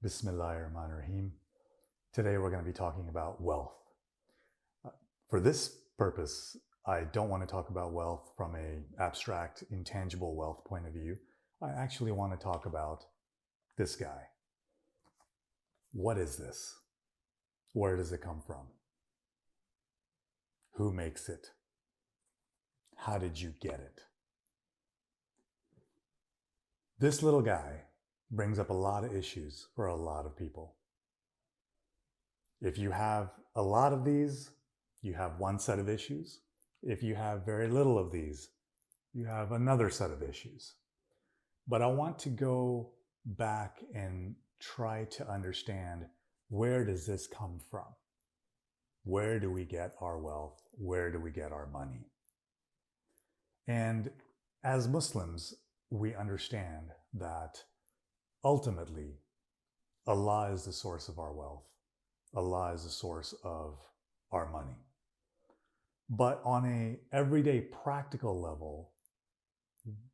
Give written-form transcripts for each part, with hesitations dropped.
Bismillahirrahmanirrahim. Today we're going to be talking about wealth. For this purpose, I don't want to talk about wealth from an abstract, intangible wealth point of view. I actually want to talk about this guy. What is this? Where does it come from? Who makes it? How did you get it? This little guy brings up a lot of issues for a lot of people. If you have a lot of these, you have one set of issues. If you have very little of these, you have another set of issues. But I want to go back and try to understand, where does this come from? Where do we get our wealth? Where do we get our money? And as Muslims, we understand that ultimately, Allah is the source of our wealth. Allah is the source of our money. But on an everyday practical level,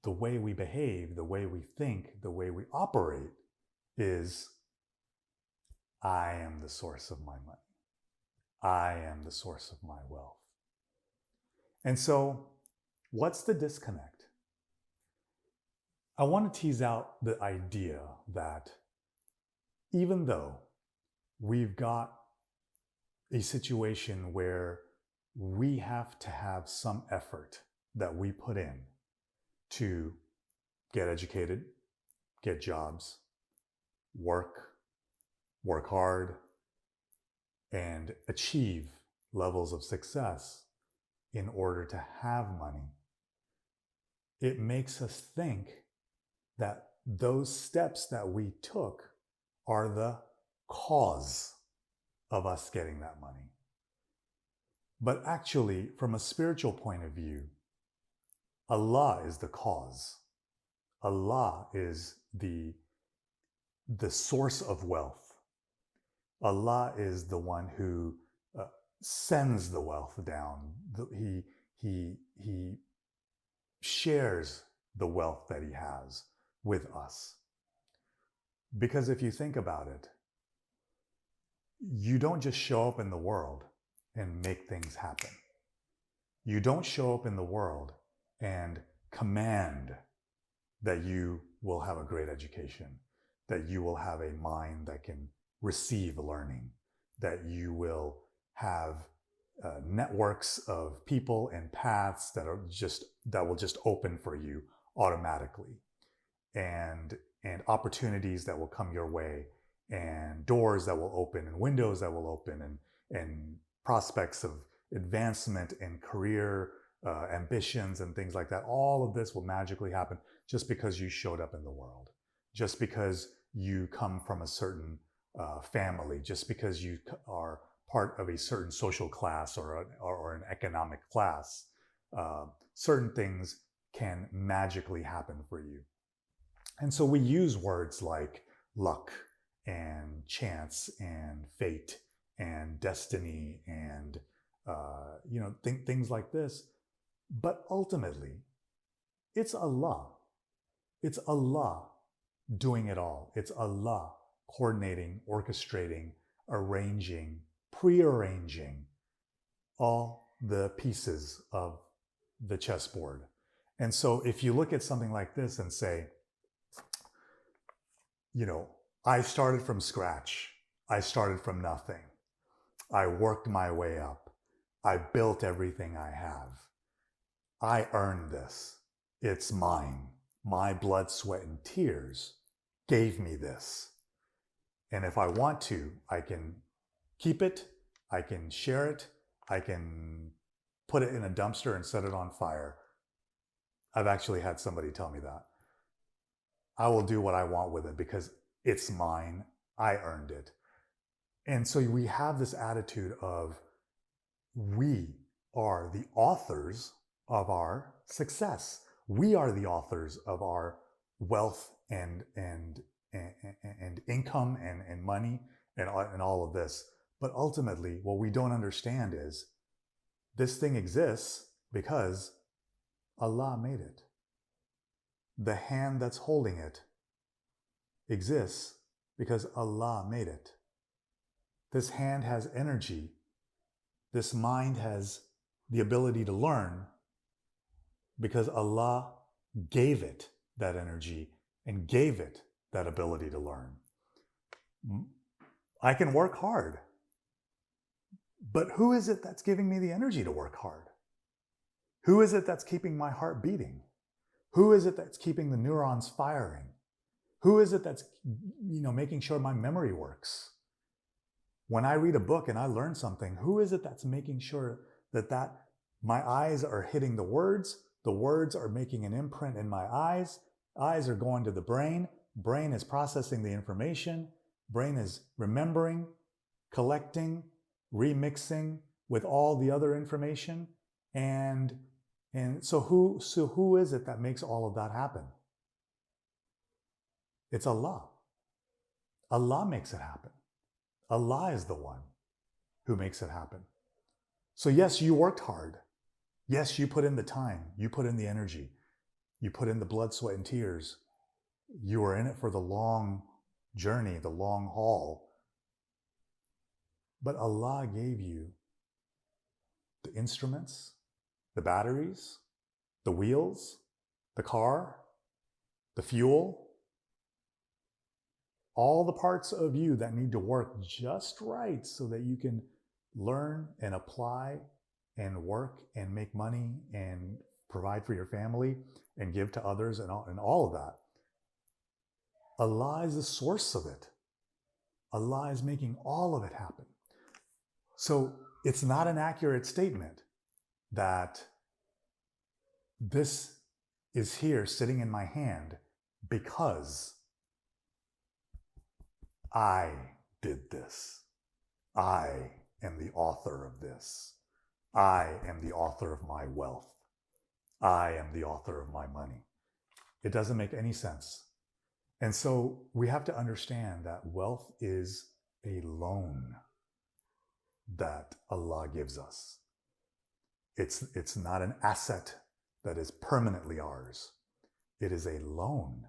the way we behave, the way we think, the way we operate is, I am the source of my money. I am the source of my wealth. And so, what's the disconnect? I want to tease out the idea that even though we've got a situation where we have to have some effort that we put in to get educated, get jobs, work hard, and achieve levels of success in order to have money, it makes us think that those steps that we took are the cause of us getting that money. But actually, from a spiritual point of view, Allah is the cause. Allah is the source of wealth. Allah is the one who sends the wealth down. He shares the wealth that He has with us. Because if you think about it, you don't just show up in the world and make things happen. You don't show up in the world and command that you will have a great education, that you will have a mind that can receive learning, that you will have networks of people and paths that will just open for you automatically, and opportunities that will come your way, and doors that will open, and windows that will open, and prospects of advancement and career ambitions and things like that. All of this will magically happen just because you showed up in the world, just because you come from a certain family, just because you are part of a certain social class or an economic class. Certain things can magically happen for you. And so we use words like luck and chance and fate and destiny and things like this. But ultimately, it's Allah. It's Allah doing it all. It's Allah coordinating, orchestrating, arranging, prearranging all the pieces of the chessboard. And so if you look at something like this and say, I started from scratch. I started from nothing. I worked my way up. I built everything I have. I earned this. It's mine. My blood, sweat, and tears gave me this. And if I want to, I can keep it. I can share it. I can put it in a dumpster and set it on fire. I've actually had somebody tell me that. I will do what I want with it because it's mine. I earned it. And so we have this attitude of, we are the authors of our success. We are the authors of our wealth and income and money and all of this. But ultimately, what we don't understand is, this thing exists because Allah made it. The hand that's holding it exists because Allah made it. This hand has energy. This mind has the ability to learn because Allah gave it that energy and gave it that ability to learn. I can work hard, but who is it that's giving me the energy to work hard? Who is it that's keeping my heart beating? Who is it that's keeping the neurons firing? Who is it that's, making sure my memory works? When I read a book and I learn something, who is it that's making sure that my eyes are hitting the words are making an imprint in my eyes are going to the brain is processing the information, brain is remembering, collecting, remixing with all the other information, and so who is it that makes all of that happen? It's Allah. Allah makes it happen. Allah is the one who makes it happen. So yes, you worked hard. Yes, you put in the time. You put in the energy. You put in the blood, sweat, and tears. You were in it for the long journey, the long haul. But Allah gave you the instruments, the batteries, the wheels, the car, the fuel, all the parts of you that need to work just right so that you can learn and apply and work and make money and provide for your family and give to others and all of that. Allah is the source of it. Allah is making all of it happen. So it's not an accurate statement that this is here sitting in my hand because I did this. I am the author of this. I am the author of my wealth. I am the author of my money. It doesn't make any sense. And so we have to understand that wealth is a loan that Allah gives us. It's not an asset that is permanently ours. It is a loan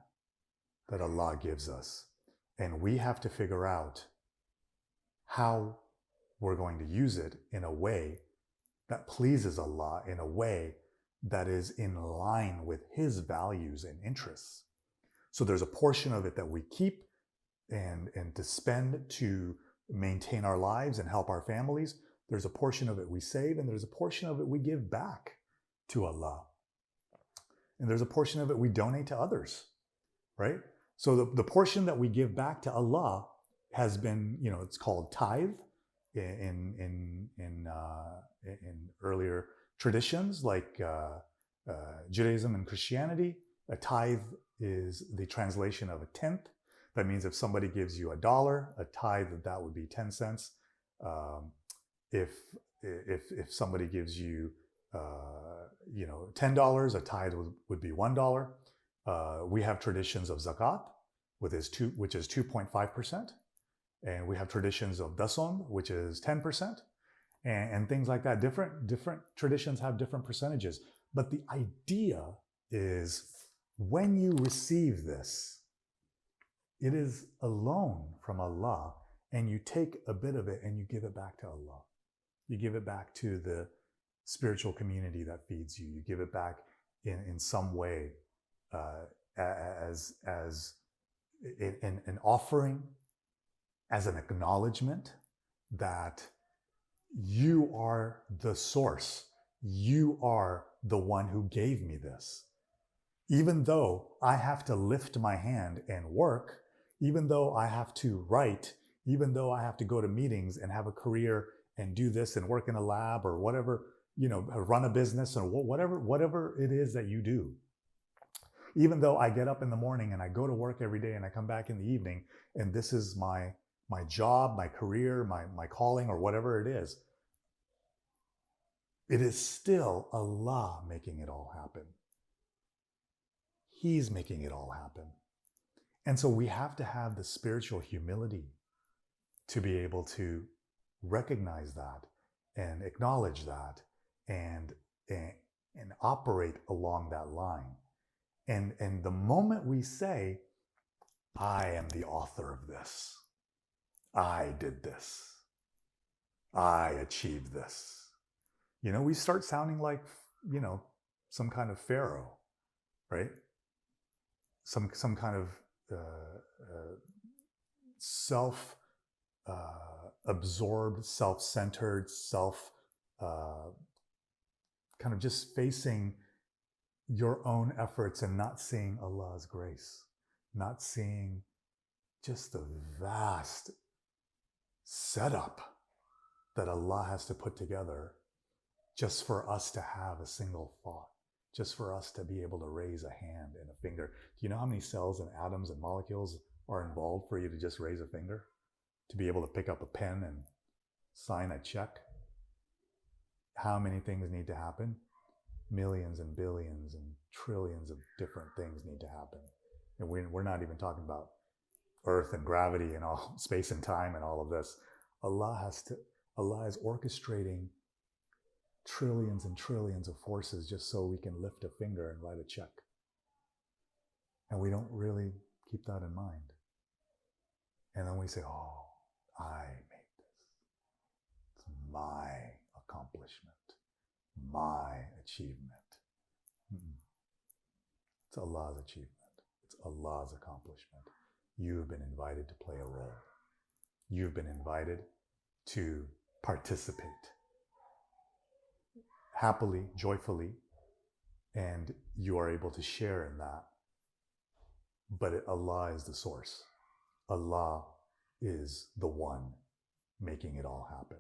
that Allah gives us. And we have to figure out how we're going to use it in a way that pleases Allah, in a way that is in line with His values and interests. So there's a portion of it that we keep and to spend to maintain our lives and help our families. There's a portion of it we save, and there's a portion of it we give back to Allah. And there's a portion of it we donate to others, right? So the portion that we give back to Allah has been, it's called tithe in earlier traditions like Judaism and Christianity. A tithe is the translation of a tenth. That means if somebody gives you $1, a tithe that would be 10 cents. If somebody gives you $10, a tithe would be $1. We have traditions of zakat, which is 2.5%, and we have traditions of dasam, which is 10%, and things like that. Different traditions have different percentages, but the idea is when you receive this, it is a loan from Allah, and you take a bit of it and you give it back to Allah. You give it back to the spiritual community that feeds you. You give it back in some way. As an offering, as an acknowledgement that you are the source. You are the one who gave me this. Even though I have to lift my hand and work, even though I have to write, even though I have to go to meetings and have a career and do this and work in a lab or whatever, run a business or whatever it is that you do. Even though I get up in the morning and I go to work every day and I come back in the evening and this is my job, my career, my calling, or whatever it is still Allah making it all happen. He's making it all happen. And so we have to have the spiritual humility to be able to recognize that and acknowledge that and operate along that line. And the moment we say, I am the author of this. I did this. I achieved this. We start sounding like, some kind of pharaoh, right? Some kind of self absorbed, self-centered, kind of just facing your own efforts and not seeing Allah's grace, not seeing just the vast setup that Allah has to put together just for us to have a single thought, just for us to be able to raise a hand and a finger. Do you know how many cells and atoms and molecules are involved for you to just raise a finger? To be able to pick up a pen and sign a check? How many things need to happen? Millions and billions and trillions of different things need to happen. And we're not even talking about earth and gravity and all space and time and all of this. Allah is orchestrating trillions and trillions of forces just so we can lift a finger and write a check. And we don't really keep that in mind. And then we say, oh, I made this. It's my accomplishment, my achievement. It's Allah's achievement. It's Allah's accomplishment. You've been invited to play a role. You've been invited to participate happily, joyfully, and you are able to share in that. But Allah is the source. Allah is the one making it all happen.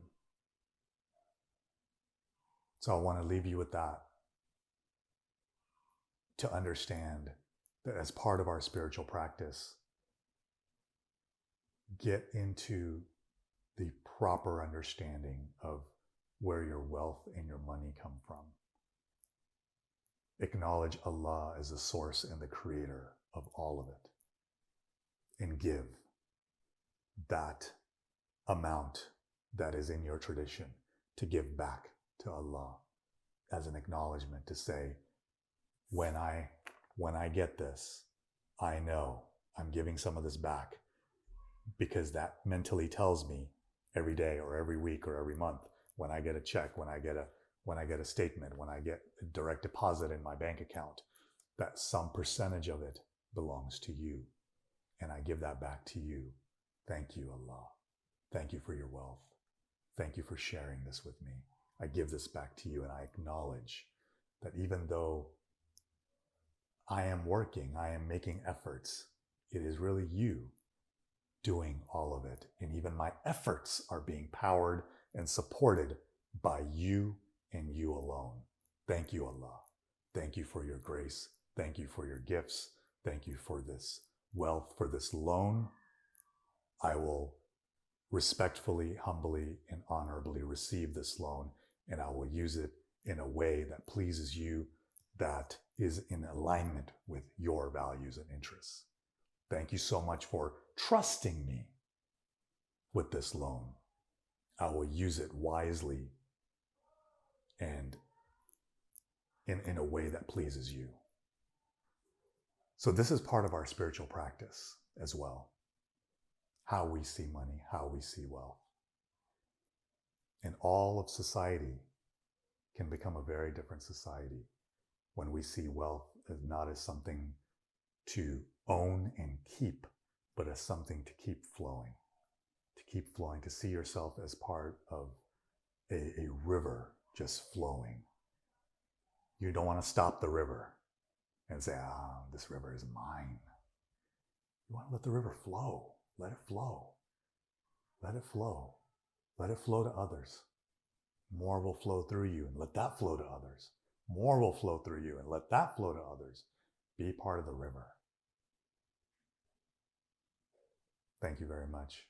So I want to leave you with that, to understand that as part of our spiritual practice, get into the proper understanding of where your wealth and your money come from. Acknowledge Allah as the source and the creator of all of it, and give that amount that is in your tradition to give back to Allah as an acknowledgement, to say, when I get this, I know I'm giving some of this back, because that mentally tells me every day or every week or every month, when I get a check, when I get a statement, when I get a direct deposit in my bank account, that some percentage of it belongs to you, and I give that back to you. Thank you, Allah. Thank you for your wealth. Thank you for sharing this with me. I give this back to you, and I acknowledge that even though I am working, I am making efforts, it is really you doing all of it. And even my efforts are being powered and supported by you and you alone. Thank you, Allah. Thank you for your grace. Thank you for your gifts. Thank you for this wealth, for this loan. I will respectfully, humbly, and honorably receive this loan, and I will use it in a way that pleases you, that is in alignment with your values and interests. Thank you so much for trusting me with this loan. I will use it wisely and in a way that pleases you. So this is part of our spiritual practice as well. How we see money, how we see wealth. And all of society can become a very different society when we see wealth as not as something to own and keep, but as something to keep flowing. To keep flowing, to see yourself as part of a river just flowing. You don't want to stop the river and say, this river is mine. You want to let the river flow. Let it flow. Let it flow. Let it flow to others. More will flow through you, and let that flow to others. More will flow through you, and let that flow to others. Be part of the river. Thank you very much.